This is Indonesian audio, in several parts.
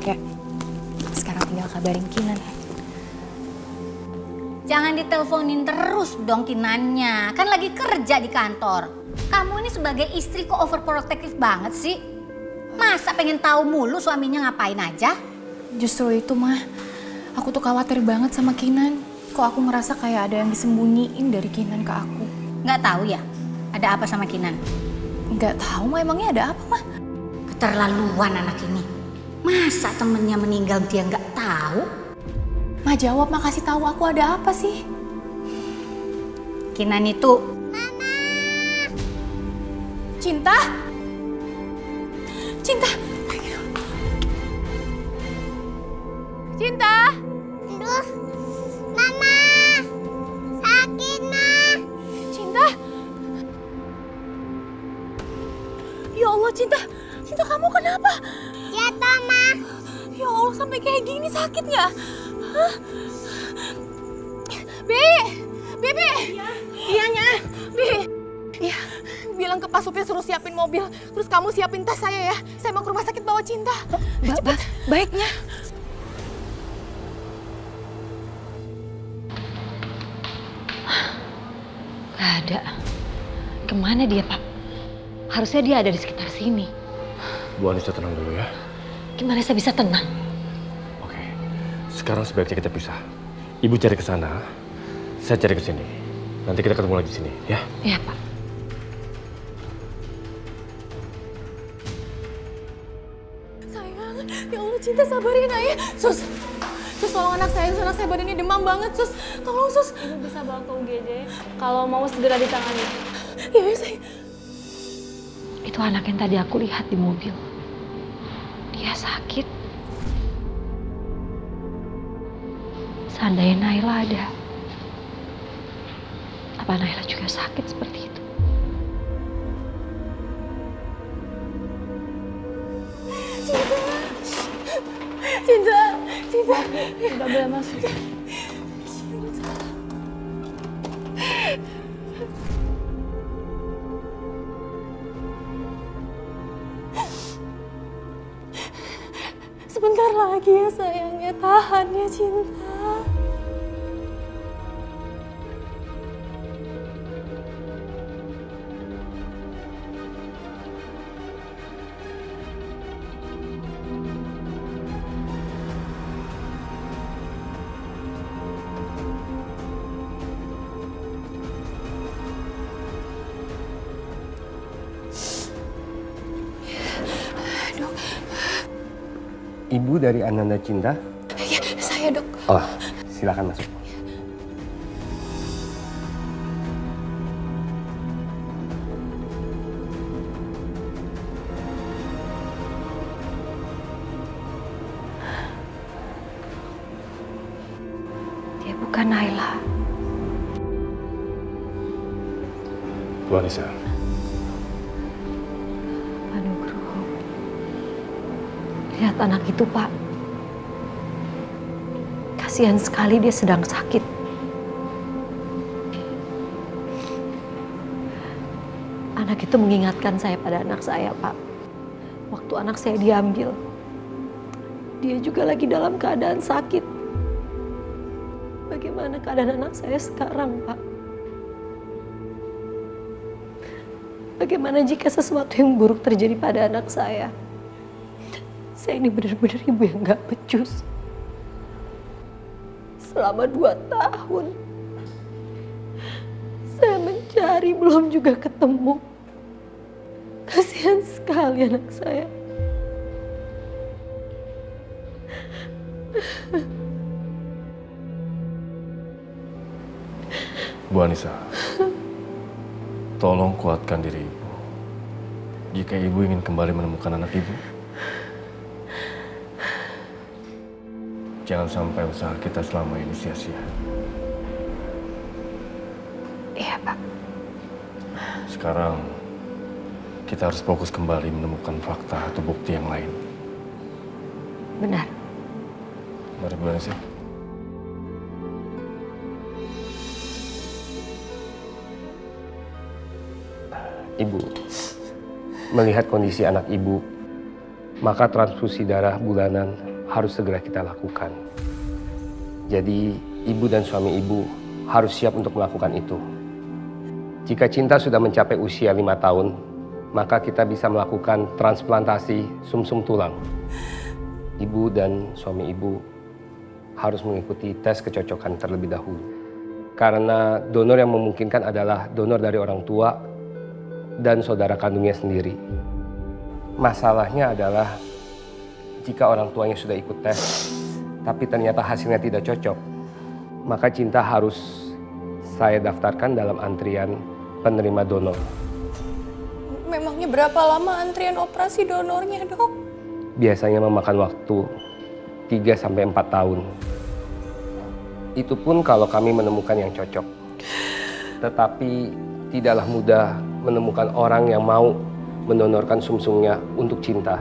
Ya, sekarang tinggal kabarin Kinan. Jangan diteleponin terus dong Kinannya, kan lagi kerja di kantor. Kamu ini sebagai istri kok overprotective banget sih? Masa pengen tahu mulu suaminya ngapain aja? Justru itu mah, aku tuh khawatir banget sama Kinan. Kok aku ngerasa kayak ada yang disembunyiin dari Kinan ke aku. Nggak tahu ya, ada apa sama Kinan? Nggak tahu mah, emangnya ada apa mah? Keterlaluan anak ini. Masa temennya meninggal dia nggak tahu? Ma jawab, Ma kasih tahu aku ada apa sih? Kinan itu... Mama! Cinta? Cinta? Cinta? Aduh, Mama! Sakit, Ma! Cinta? Ya Allah, Cinta. Cinta, kamu kenapa? Jatuh, Ma! Ya Allah, sampai kayak gini sakitnya. Hah? Bi! Iya, Nya. Bi! Iya, bilang ke Pak Supir suruh siapin mobil. Terus kamu siapin tas saya ya. Saya mau ke rumah sakit bawa Cinta. Cepet. Baiknya. Gak ada. Kemana dia, Pak? Harusnya dia ada di sekitar sini. Bu Anissa tenang dulu ya. Gimana saya bisa tenang? Oke, sekarang sebaiknya kita pisah. Ibu cari ke sana, saya cari ke sini. Nanti kita ketemu lagi di sini, ya? Iya, Pak. Sayang, ya Allah Cinta sabarin ya. Sus, tolong anak saya badannya demam banget, Sus. Tolong, Sus. Ibu bisa bawa ke UGD kalau mau segera ditangani. Ya, saya. Itu anak yang tadi aku lihat di mobil. Dia sakit. Seandainya Naila ada, apa Naila juga sakit seperti itu? Cinta. Tidak boleh masuk. Sebentar lagi ya sayangnya, tahan ya Cinta. Ibu dari Ananda Cinta? Ya, saya Dok. Oh, silakan masuk. Dia bukan Naila. Bu Anissa. Lihat anak itu, Pak. Kasihan sekali dia sedang sakit. Anak itu mengingatkan saya pada anak saya, Pak. Waktu anak saya diambil, dia juga lagi dalam keadaan sakit. Bagaimana keadaan anak saya sekarang, Pak? Bagaimana jika sesuatu yang buruk terjadi pada anak saya? Saya ini benar-benar ibu yang gak becus. Selama 2 tahun, saya mencari belum juga ketemu. Kasihan sekali anak saya. Bu Anissa, tolong kuatkan diri ibu. Jika ibu ingin kembali menemukan anak ibu, jangan sampai usaha kita selama ini sia-sia. Iya, Pak. Sekarang, kita harus fokus kembali menemukan fakta atau bukti yang lain. Benar. Mari Bu Anissa. Ibu, melihat kondisi anak ibu, maka transfusi darah bulanan harus segera kita lakukan. Jadi ibu dan suami ibu harus siap untuk melakukan itu. Jika Cinta sudah mencapai usia 5 tahun, maka kita bisa melakukan transplantasi sumsum tulang. Ibu dan suami ibu harus mengikuti tes kecocokan terlebih dahulu. Karena donor yang memungkinkan adalah donor dari orang tua dan saudara kandungnya sendiri. Masalahnya adalah jika orang tuanya sudah ikut tes, tapi ternyata hasilnya tidak cocok, maka Cinta harus saya daftarkan dalam antrian penerima donor. Memangnya berapa lama antrian operasi donornya, Dok? Biasanya memakan waktu 3-4 tahun. Itu pun kalau kami menemukan yang cocok. Tetapi tidaklah mudah menemukan orang yang mau mendonorkan sumsumnya untuk Cinta.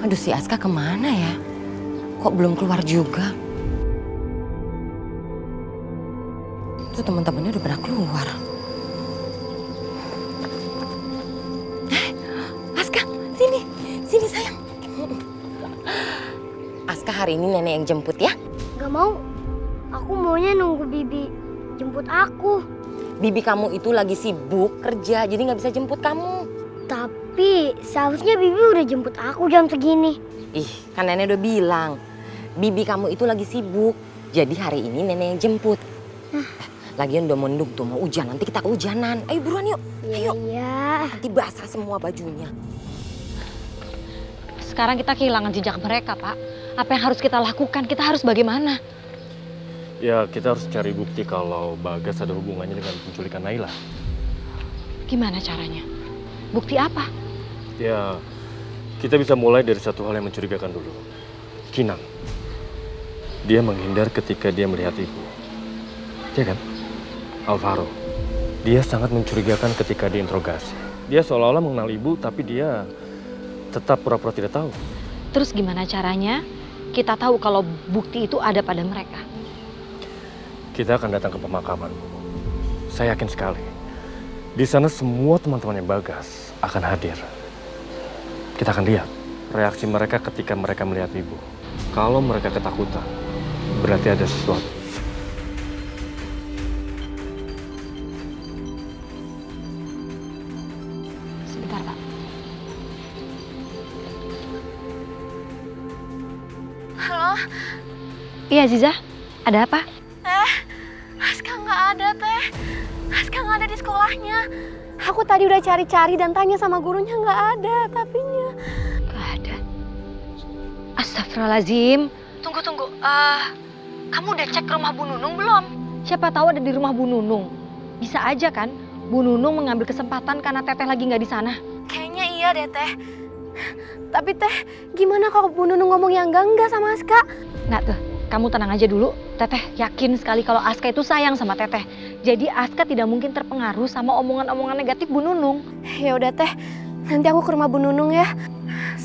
Aduh, si Aska kemana ya? Kok belum keluar juga? Tuh teman-temannya udah pada keluar. Aska, sini. Sini sayang. Aska, hari ini nenek yang jemput ya? Gak mau. Aku maunya nunggu Bibi jemput aku. Bibi kamu itu lagi sibuk kerja, jadi nggak bisa jemput kamu. Tapi seharusnya Bibi udah jemput aku jam segini. Ih, kan nenek udah bilang. Bibi kamu itu lagi sibuk, jadi hari ini nenek yang jemput. Lagian udah mendung tuh, mau hujan, nanti kita kehujanan. Ayo buruan yuk, ayo. Iya. Nanti basah semua bajunya. Sekarang kita kehilangan jejak mereka, Pak. Apa yang harus kita lakukan? Kita harus bagaimana? Ya, kita harus cari bukti kalau Bagas ada hubungannya dengan penculikan Naila. Gimana caranya? Bukti apa? Ya, kita bisa mulai dari satu hal yang mencurigakan dulu. Kinang. Dia menghindar ketika dia melihat ibu. Ya kan? Alvaro. Dia sangat mencurigakan ketika diinterogasi. Dia seolah-olah mengenal ibu, tapi dia tetap pura-pura tidak tahu. Terus gimana caranya kita tahu kalau bukti itu ada pada mereka? Kita akan datang ke pemakaman. Saya yakin sekali. Di sana semua teman-temannya Bagas akan hadir. Kita akan lihat reaksi mereka ketika mereka melihat ibu. Kalau mereka ketakutan, berarti ada sesuatu. Sebentar, Pak. Halo? Iya, Aziza. Ada apa? Aska nggak ada, Teh. Aska nggak ada di sekolahnya. Aku tadi udah cari-cari dan tanya sama gurunya, nggak ada tapinya. Nggak ada. Astagfirullahaladzim. Tunggu. Kamu udah cek rumah Bu Nunung belum? Siapa tahu ada di rumah Bu Nunung. Bisa aja kan Bu Nunung mengambil kesempatan karena Teteh lagi nggak di sana. Kayaknya iya deh, Teh. Tapi Teh, gimana kalau Bu Nunung ngomong yang enggak sama Aska? Nggak tuh. Kamu tenang aja dulu, Teteh yakin sekali kalau Aska itu sayang sama Teteh. Jadi Aska tidak mungkin terpengaruh sama omongan-omongan negatif Bu Nunung. Ya udah Teh, nanti aku ke rumah Bu Nunung ya.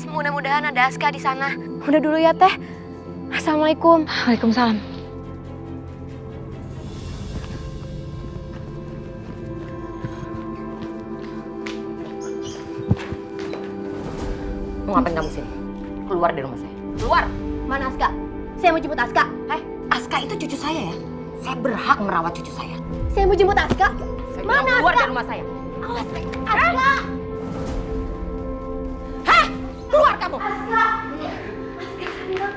Mudah-mudahan ada Aska di sana. Udah dulu ya Teh. Assalamualaikum. Waalaikumsalam. Mau ngapain kamu sini? Keluar dari rumah saya. Keluar! Mana Aska? Saya mau jemput Aska. Aska itu cucu saya ya. Saya berhak merawat cucu saya. Saya mau jemput Aska. Saya Mana keluar Aska? dari rumah saya. Awas, Aska. Hah? Keluar kamu! Aska sayang,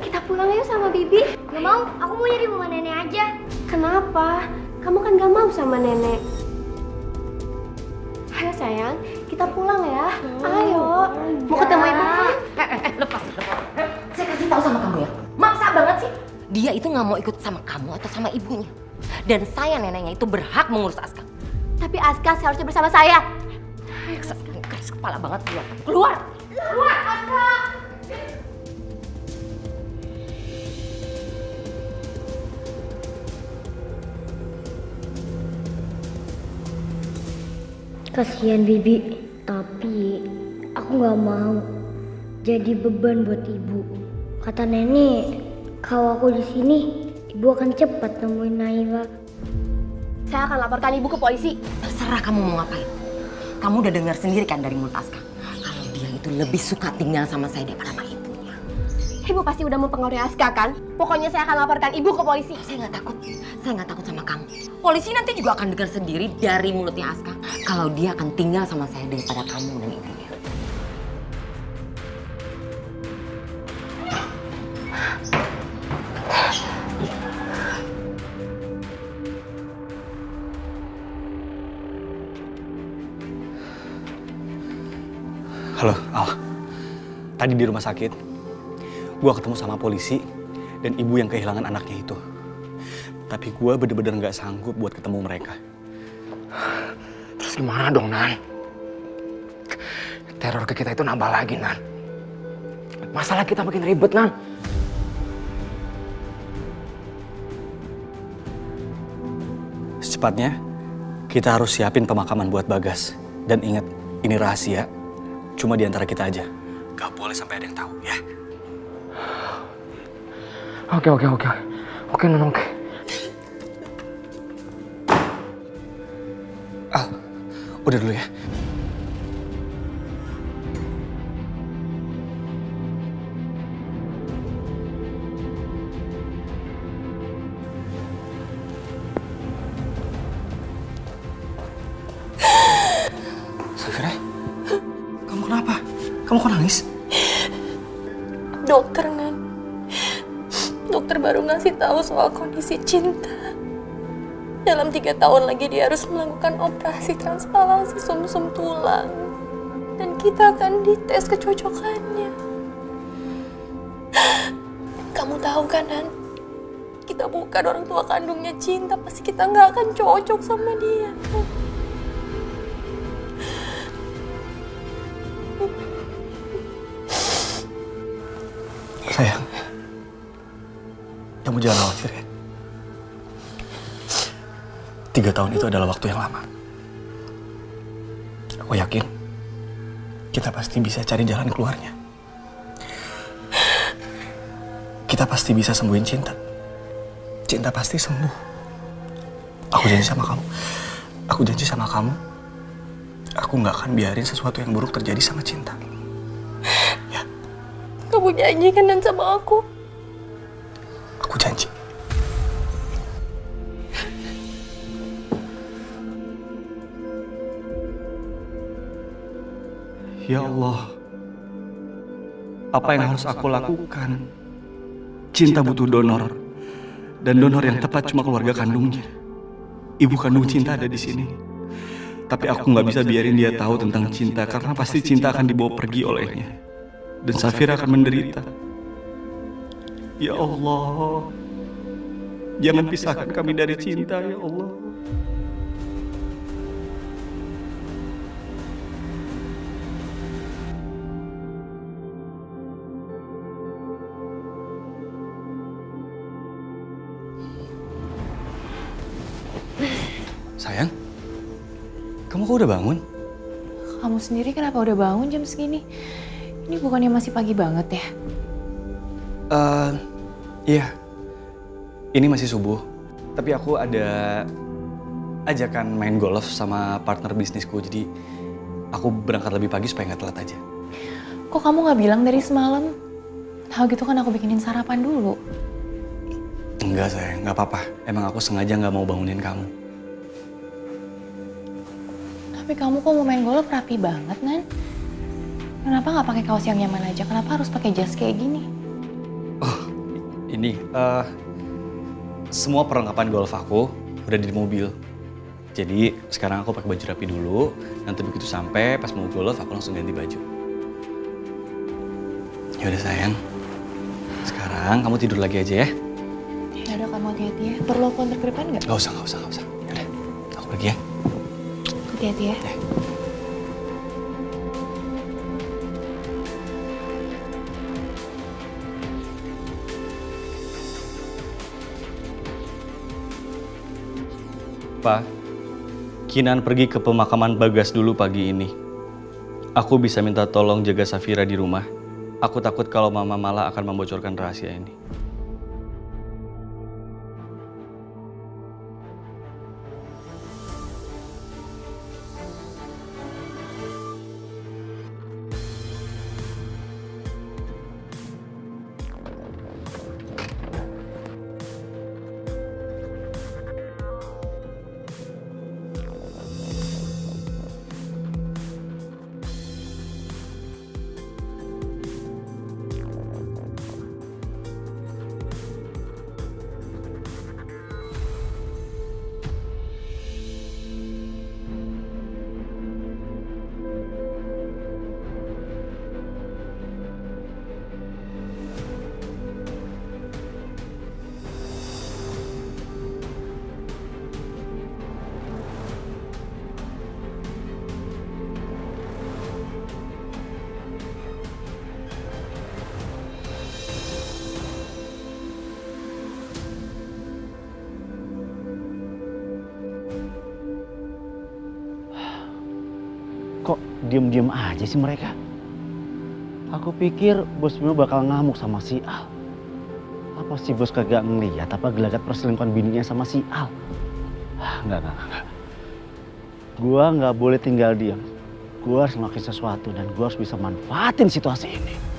kita pulang yuk sama Bibi. Gak mau, aku mau di rumah nenek aja. Kenapa? Kamu kan gak mau sama nenek. Ayo sayang, kita pulang ya. Ayo. Mau ketemu ibu kan? Lepas. Saya kasih tahu sama kamu ya. Maksa banget sih. Dia itu nggak mau ikut sama kamu atau sama ibunya. Dan saya neneknya itu berhak mengurus Aska. Tapi Aska seharusnya bersama saya. Keras kepala banget, keluar. Keluar! Keluar, Aska. Kasihan Bibi, tapi aku nggak mau jadi beban buat ibu. Kata nenek, kalau aku di sini Ibu akan cepat nemuin Naila. Saya akan laporkan ibu ke polisi. Terserah kamu mau ngapain. Kamu udah dengar sendiri kan dari mulut Aska. Kalau dia itu lebih suka tinggal sama saya daripada sama ibunya. Ibu pasti udah mempengaruhi Aska kan? Pokoknya saya akan laporkan ibu ke polisi. Saya nggak takut. Saya nggak takut sama kamu. Polisi nanti juga akan dengar sendiri dari mulutnya Aska. Kalau dia akan tinggal sama saya daripada kamu dan ibunya. Halo, Al. Tadi di rumah sakit, gue ketemu sama polisi dan ibu yang kehilangan anaknya itu. Tapi gue bener-bener nggak sanggup buat ketemu mereka. Terus gimana dong, Nan? Teror ke kita itu nambah lagi, Nan. Masalah kita makin ribet, Nan. Secepatnya, kita harus siapin pemakaman buat Bagas. Dan ingat, ini rahasia. Cuma di antara kita aja. Gak boleh sampai ada yang tahu, ya? Oke, Nan, oke. Al, udah dulu ya. Safira, kamu kenapa? Kamu kok nangis? Dokter, Nan. Dokter baru ngasih tahu soal kondisi Cinta. Dalam 3 tahun lagi dia harus melakukan operasi transplantasi sumsum tulang. Dan kita akan dites kecocokannya. Kamu tahu kan, Nan? Kita bukan orang tua kandungnya Cinta. Pasti kita nggak akan cocok sama dia. Sayang, kamu jangan khawatir ya. 3 tahun itu adalah waktu yang lama. Aku yakin kita pasti bisa cari jalan keluarnya. Kita pasti bisa sembuhin Cinta. Cinta pasti sembuh. Aku janji sama kamu. Aku janji sama kamu. Aku nggak akan biarin sesuatu yang buruk terjadi sama Cinta. Kamu janji kan, Dan, sama aku? Aku janji. Ya Allah, apa yang harus aku lakukan? Cinta butuh donor, dan donor yang tepat cuma keluarga kandungnya. Ibu kandung Cinta ada di sini, tapi aku nggak bisa biarin dia tahu tentang Cinta karena pasti Cinta akan dibawa pergi olehnya, dan Safira akan menderita. Ya Allah, jangan pisahkan kami dari Cinta, ya Allah. Sayang, kamu kok udah bangun? Kamu sendiri kenapa udah bangun jam segini? Ini bukannya masih pagi banget ya? Iya, ini masih subuh. Tapi aku ada ajakan main golf sama partner bisnisku, jadi aku berangkat lebih pagi supaya nggak telat aja. Kok kamu nggak bilang dari semalam? Tahu gitu kan aku bikinin sarapan dulu. Enggak sayang, nggak apa-apa. Emang aku sengaja nggak mau bangunin kamu. Tapi kamu kok mau main golf rapi banget, Nan? Kenapa nggak pakai kaos yang nyaman aja? Kenapa harus pakai jas kayak gini? Oh, ini semua perlengkapan golf aku udah di mobil. Jadi sekarang aku pakai baju rapi dulu. Nanti begitu sampai pas mau golf aku langsung ganti baju. Ya udah sayang. Sekarang kamu tidur lagi aja ya. Ya udah, kamu hati-hati ya. Perlu aku antar ke depan nggak? Gak usah. Yaudah, aku pergi ya. Hati-hati ya. Pak, Kinan pergi ke pemakaman Bagas dulu pagi ini. Aku bisa minta tolong jaga Safira di rumah. Aku takut kalau Mama malah akan membocorkan rahasia ini. diem-diem aja sih mereka? Aku pikir Bos Bimo bakal ngamuk sama si Al. Apa si Bos kagak ngeliat apa gelagat perselingkuhan bininya sama si Al? Enggak. Gua nggak boleh tinggal diam. Gua harus ngelakuin sesuatu dan gua harus bisa manfaatin situasi ini.